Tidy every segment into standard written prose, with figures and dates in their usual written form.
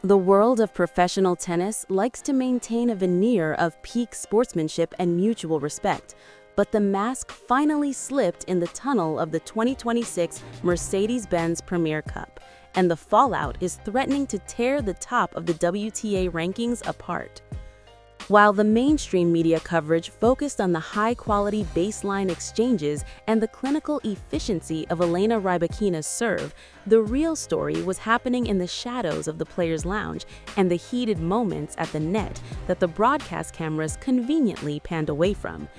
The world of professional tennis likes to maintain a veneer of peak sportsmanship and mutual respect, but the mask finally slipped in the tunnel of the 2026 Mercedes-Benz Premier Cup, and the fallout is threatening to tear the top of the WTA rankings apart. While the mainstream media coverage focused on the high-quality baseline exchanges and the clinical efficiency of Elena Rybakina's serve, the real story was happening in the shadows of the players' lounge and the heated moments at the net that the broadcast cameras conveniently panned away from.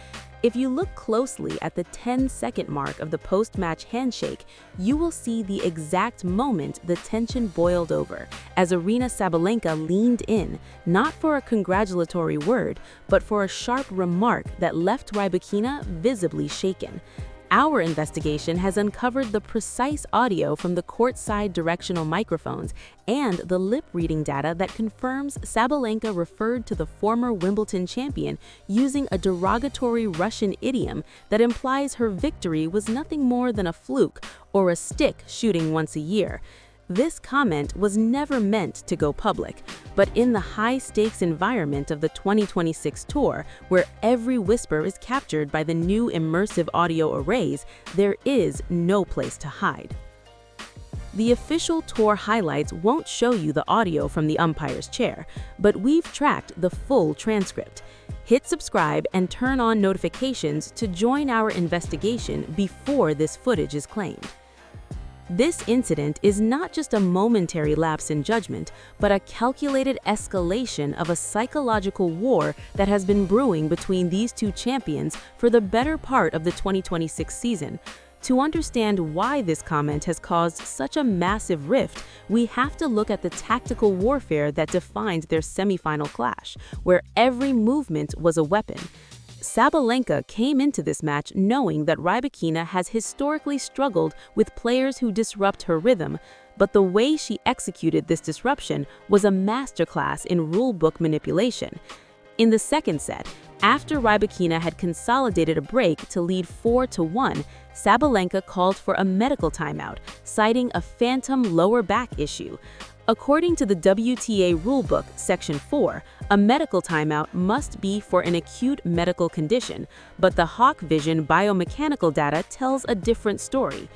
If you look closely at the 10-second mark of the post-match handshake, you will see the exact moment the tension boiled over, as Aryna Sabalenka leaned in, not for a congratulatory word, but for a sharp remark that left Rybakina visibly shaken. Our investigation has uncovered the precise audio from the courtside directional microphones and the lip-reading data that confirms Sabalenka referred to the former Wimbledon champion using a derogatory Russian idiom that implies her victory was nothing more than a fluke or a stick shooting once a year. This comment was never meant to go public, but in the high-stakes environment of the 2026 tour, where every whisper is captured by the new immersive audio arrays, there is no place to hide. The official tour highlights won't show you the audio from the umpire's chair, but we've tracked the full transcript. Hit subscribe and turn on notifications to join our investigation before this footage is claimed. This incident is not just a momentary lapse in judgment, but a calculated escalation of a psychological war that has been brewing between these two champions for the better part of the 2026 season. To understand why this comment has caused such a massive rift, we have to look at the tactical warfare that defined their semifinal clash, where every movement was a weapon. Sabalenka came into this match knowing that Rybakina has historically struggled with players who disrupt her rhythm, but the way she executed this disruption was a masterclass in rule-book manipulation. In the second set, after Rybakina had consolidated a break to lead 4-1, Sabalenka called for a medical timeout, citing a phantom lower back issue. According to the WTA Rulebook, Section 4, a medical timeout must be for an acute medical condition, but the HawkVISION biomechanical data tells a different story.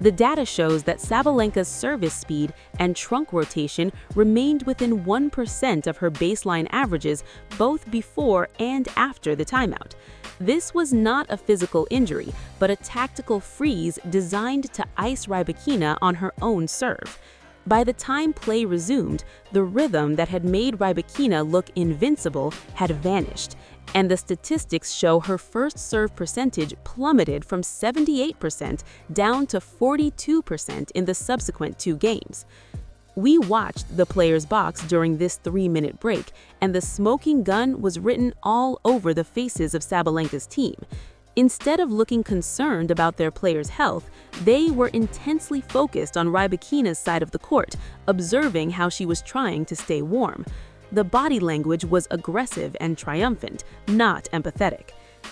The data shows that Sabalenka's service speed and trunk rotation remained within 1% of her baseline averages both before and after the timeout. This was not a physical injury, but a tactical freeze designed to ice Rybakina on her own serve. By the time play resumed, the rhythm that had made Rybakina look invincible had vanished, and the statistics show her first serve percentage plummeted from 78% down to 42% in the subsequent two games. We watched the players' box during this 3-minute break, and the smoking gun was written all over the faces of Sabalenka's team. Instead of looking concerned about their players' health, they were intensely focused on Rybakina's side of the court, observing how she was trying to stay warm. The body language was aggressive and triumphant, not empathetic.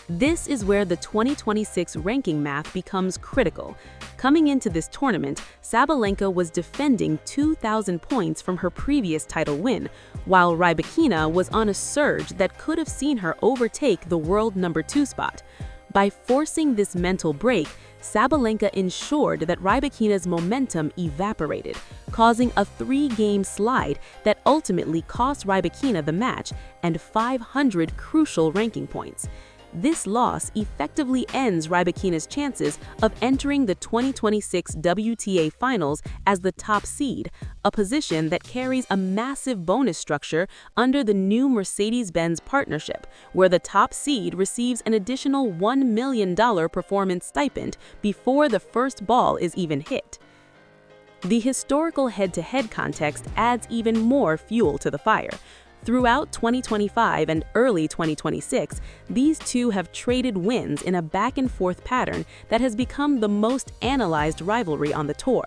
This is where the 2026 ranking math becomes critical. Coming into this tournament, Sabalenka was defending 2,000 points from her previous title win, while Rybakina was on a surge that could have seen her overtake the world number 2 spot. By forcing this mental break, Sabalenka ensured that Rybakina's momentum evaporated, causing a 3-game slide that ultimately cost Rybakina the match and 500 crucial ranking points. This loss effectively ends Rybakina's chances of entering the 2026 WTA Finals as the top seed, a position that carries a massive bonus structure under the new Mercedes-Benz partnership, where the top seed receives an additional $1 million performance stipend before the first ball is even hit. The historical head-to-head context adds even more fuel to the fire. Throughout 2025 and early 2026, these two have traded wins in a back-and-forth pattern that has become the most analyzed rivalry on the tour.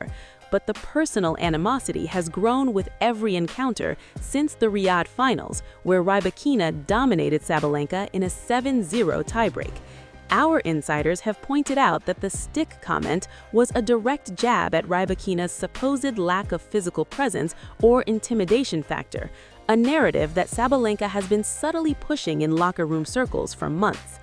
But the personal animosity has grown with every encounter since the Riyadh Finals, where Rybakina dominated Sabalenka in a 7-0 tiebreak. Our insiders have pointed out that the stick comment was a direct jab at Rybakina's supposed lack of physical presence or intimidation factor, a narrative that Sabalenka has been subtly pushing in locker room circles for months.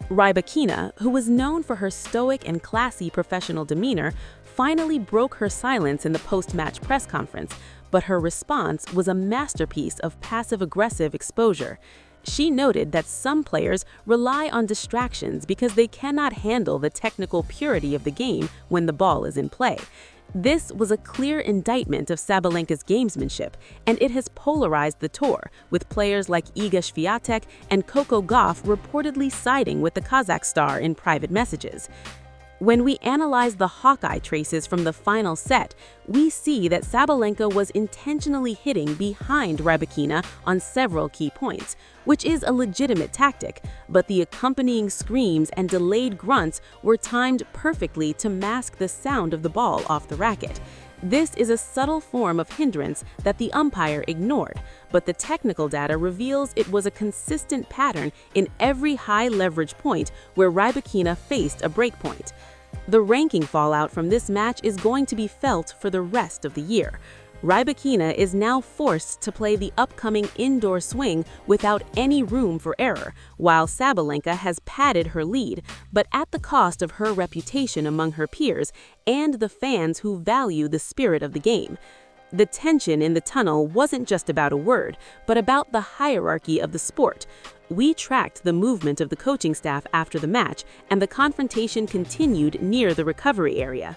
Rybakina, who was known for her stoic and classy professional demeanor, finally broke her silence in the post-match press conference, but her response was a masterpiece of passive-aggressive exposure. She noted that some players rely on distractions because they cannot handle the technical purity of the game when the ball is in play. This was a clear indictment of Sabalenka's gamesmanship, and it has polarized the tour, with players like Iga Swiatek and Coco Gauff reportedly siding with the Kazakh star in private messages. When we analyze the Hawkeye traces from the final set, we see that Sabalenka was intentionally hitting behind Rybakina on several key points, which is a legitimate tactic, but the accompanying screams and delayed grunts were timed perfectly to mask the sound of the ball off the racket. This is a subtle form of hindrance that the umpire ignored, but the technical data reveals it was a consistent pattern in every high-leverage point where Rybakina faced a breakpoint. The ranking fallout from this match is going to be felt for the rest of the year. Rybakina is now forced to play the upcoming indoor swing without any room for error, while Sabalenka has padded her lead, but at the cost of her reputation among her peers and the fans who value the spirit of the game. The tension in the tunnel wasn't just about a word, but about the hierarchy of the sport. We tracked the movement of the coaching staff after the match, and the confrontation continued near the recovery area.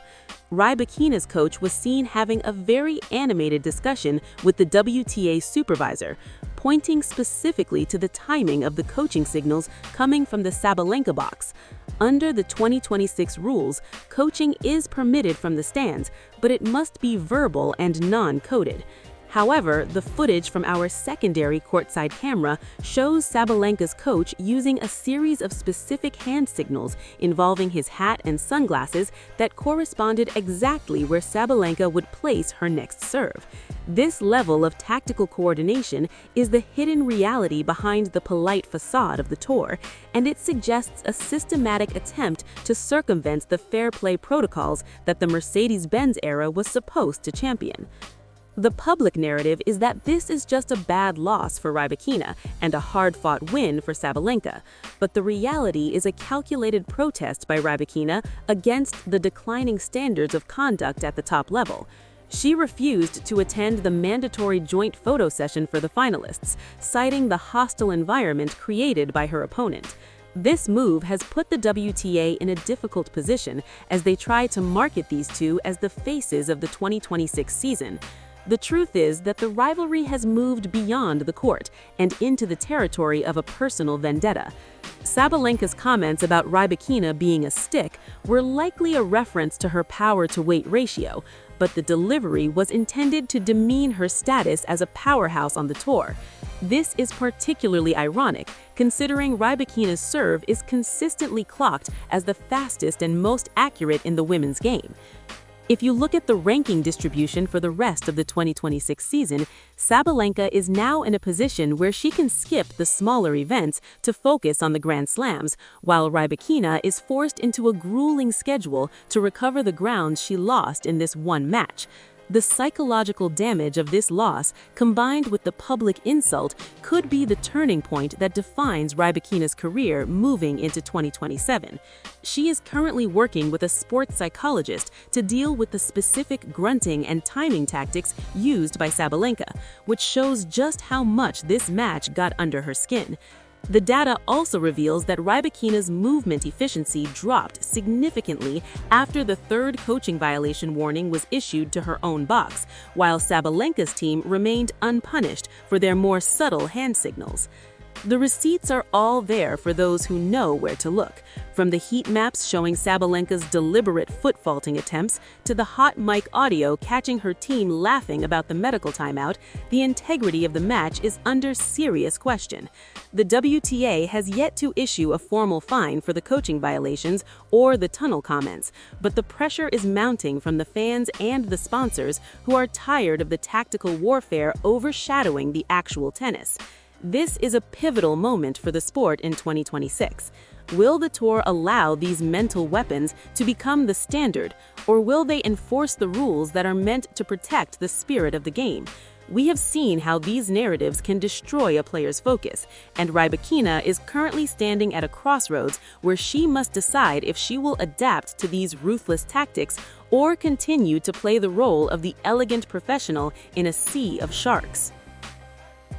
Rybakina's coach was seen having a very animated discussion with the WTA supervisor, pointing specifically to the timing of the coaching signals coming from the Sabalenka box. Under the 2026 rules, coaching is permitted from the stands, but it must be verbal and non-coded. However, the footage from our secondary courtside camera shows Sabalenka's coach using a series of specific hand signals involving his hat and sunglasses that corresponded exactly where Sabalenka would place her next serve. This level of tactical coordination is the hidden reality behind the polite facade of the tour, and it suggests a systematic attempt to circumvent the fair play protocols that the Mercedes-Benz era was supposed to champion. The public narrative is that this is just a bad loss for Rybakina and a hard-fought win for Sabalenka, but the reality is a calculated protest by Rybakina against the declining standards of conduct at the top level. She refused to attend the mandatory joint photo session for the finalists, citing the hostile environment created by her opponent. This move has put the WTA in a difficult position as they try to market these two as the faces of the 2026 season. The truth is that the rivalry has moved beyond the court and into the territory of a personal vendetta. Sabalenka's comments about Rybakina being a stick were likely a reference to her power-to-weight ratio, but the delivery was intended to demean her status as a powerhouse on the tour. This is particularly ironic, considering Rybakina's serve is consistently clocked as the fastest and most accurate in the women's game. If you look at the ranking distribution for the rest of the 2026 season, Sabalenka is now in a position where she can skip the smaller events to focus on the Grand Slams, while Rybakina is forced into a grueling schedule to recover the ground she lost in this one match. The psychological damage of this loss, combined with the public insult, could be the turning point that defines Rybakina's career moving into 2027. She is currently working with a sports psychologist to deal with the specific grunting and timing tactics used by Sabalenka, which shows just how much this match got under her skin. The data also reveals that Rybakina's movement efficiency dropped significantly after the third coaching violation warning was issued to her own box, while Sabalenka's team remained unpunished for their more subtle hand signals. The receipts are all there for those who know where to look, from the heat maps showing Sabalenka's deliberate foot-faulting attempts to the hot mic audio catching her team laughing about the medical timeout. The integrity of the match is under serious question. The WTA has yet to issue a formal fine for the coaching violations or the tunnel comments, but the pressure is mounting from the fans and the sponsors who are tired of the tactical warfare overshadowing the actual tennis. This is a pivotal moment for the sport in 2026. Will the tour allow these mental weapons to become the standard, or will they enforce the rules that are meant to protect the spirit of the game? We have seen how these narratives can destroy a player's focus, and Rybakina is currently standing at a crossroads where she must decide if she will adapt to these ruthless tactics or continue to play the role of the elegant professional in a sea of sharks.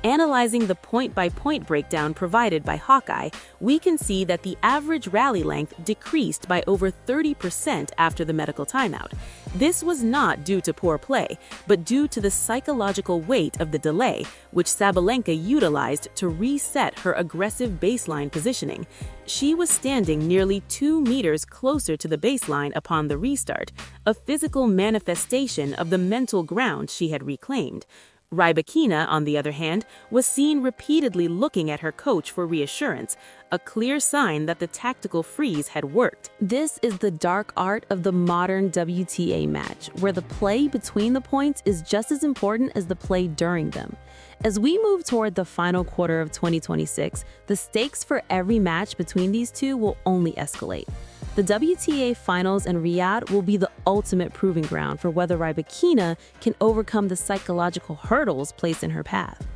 Analyzing the point-by-point breakdown provided by Hawkeye, we can see that the average rally length decreased by over 30% after the medical timeout. This was not due to poor play, but due to the psychological weight of the delay, which Sabalenka utilized to reset her aggressive baseline positioning. She was standing nearly 2 meters closer to the baseline upon the restart, a physical manifestation of the mental ground she had reclaimed. Rybakina, on the other hand, was seen repeatedly looking at her coach for reassurance, a clear sign that the tactical freeze had worked. This is the dark art of the modern WTA match, where the play between the points is just as important as the play during them. As we move toward the final quarter of 2026, the stakes for every match between these two will only escalate. The WTA Finals in Riyadh will be the ultimate proving ground for whether Rybakina can overcome the psychological hurdles placed in her path.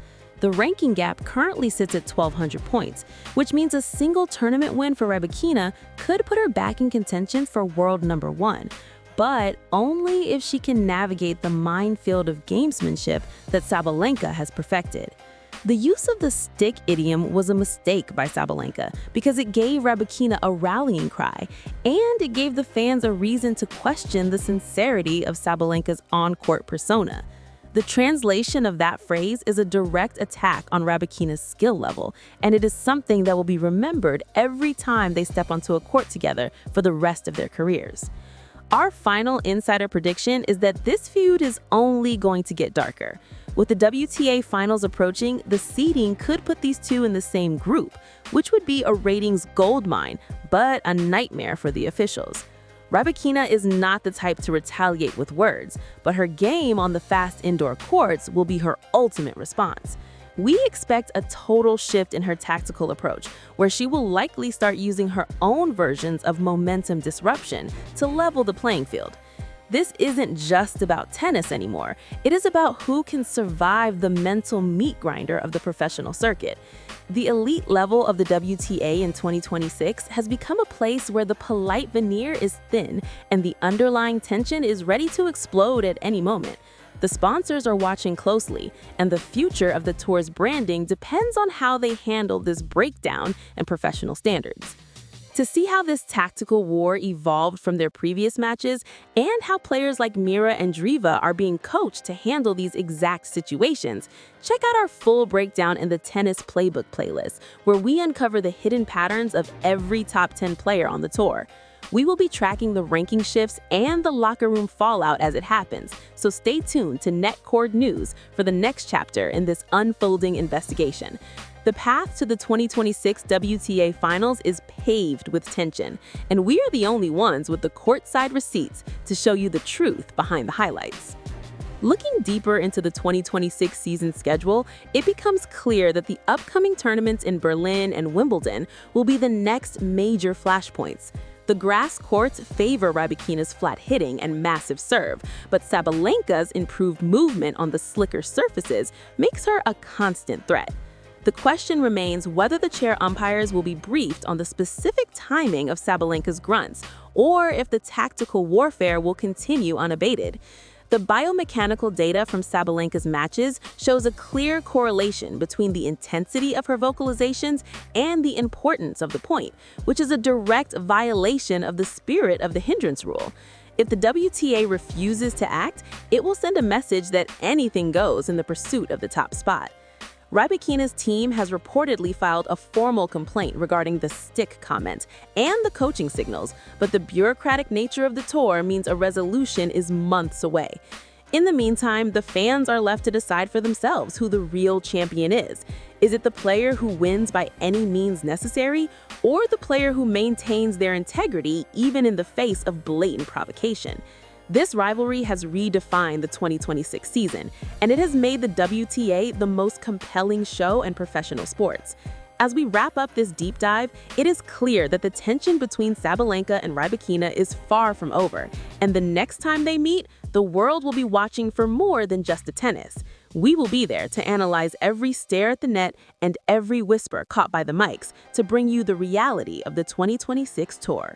The ranking gap currently sits at 1,200 points, which means a single tournament win for Rybakina could put her back in contention for world number 1, but only if she can navigate the minefield of gamesmanship that Sabalenka has perfected. The use of the stick idiom was a mistake by Sabalenka because it gave Rybakina a rallying cry, and it gave the fans a reason to question the sincerity of Sabalenka's on-court persona. The translation of that phrase is a direct attack on Rybakina's skill level, and it is something that will be remembered every time they step onto a court together for the rest of their careers. Our final insider prediction is that this feud is only going to get darker. With the WTA Finals approaching, the seeding could put these two in the same group, which would be a ratings goldmine, but a nightmare for the officials. Rybakina is not the type to retaliate with words, but her game on the fast indoor courts will be her ultimate response. We expect a total shift in her tactical approach, where she will likely start using her own versions of momentum disruption to level the playing field. This isn't just about tennis anymore. It is about who can survive the mental meat grinder of the professional circuit. The elite level of the WTA in 2026 has become a place where the polite veneer is thin and the underlying tension is ready to explode at any moment. The sponsors are watching closely, and the future of the tour's branding depends on how they handle this breakdown in professional standards. To see how this tactical war evolved from their previous matches and how players like Mirra Andreeva are being coached to handle these exact situations, check out our full breakdown in the Tennis Playbook playlist, where we uncover the hidden patterns of every top 10 player on the tour. We will be tracking the ranking shifts and the locker room fallout as it happens, so stay tuned to NetCord News for the next chapter in this unfolding investigation. The path to the 2026 WTA Finals is paved with tension, and we are the only ones with the courtside receipts to show you the truth behind the highlights. Looking deeper into the 2026 season schedule, it becomes clear that the upcoming tournaments in Berlin and Wimbledon will be the next major flashpoints. The grass courts favor Rybakina's flat hitting and massive serve, but Sabalenka's improved movement on the slicker surfaces makes her a constant threat. The question remains whether the chair umpires will be briefed on the specific timing of Sabalenka's grunts, or if the tactical warfare will continue unabated. The biomechanical data from Sabalenka's matches shows a clear correlation between the intensity of her vocalizations and the importance of the point, which is a direct violation of the spirit of the hindrance rule. If the WTA refuses to act, it will send a message that anything goes in the pursuit of the top spot. Rybakina's team has reportedly filed a formal complaint regarding the stick comment and the coaching signals, but the bureaucratic nature of the tour means a resolution is months away. In the meantime, the fans are left to decide for themselves who the real champion is. Is it the player who wins by any means necessary, or the player who maintains their integrity even in the face of blatant provocation? This rivalry has redefined the 2026 season, and it has made the WTA the most compelling show in professional sports. As we wrap up this deep dive, it is clear that the tension between Sabalenka and Rybakina is far from over, and the next time they meet, the world will be watching for more than just the tennis. We will be there to analyze every stare at the net and every whisper caught by the mics to bring you the reality of the 2026 tour.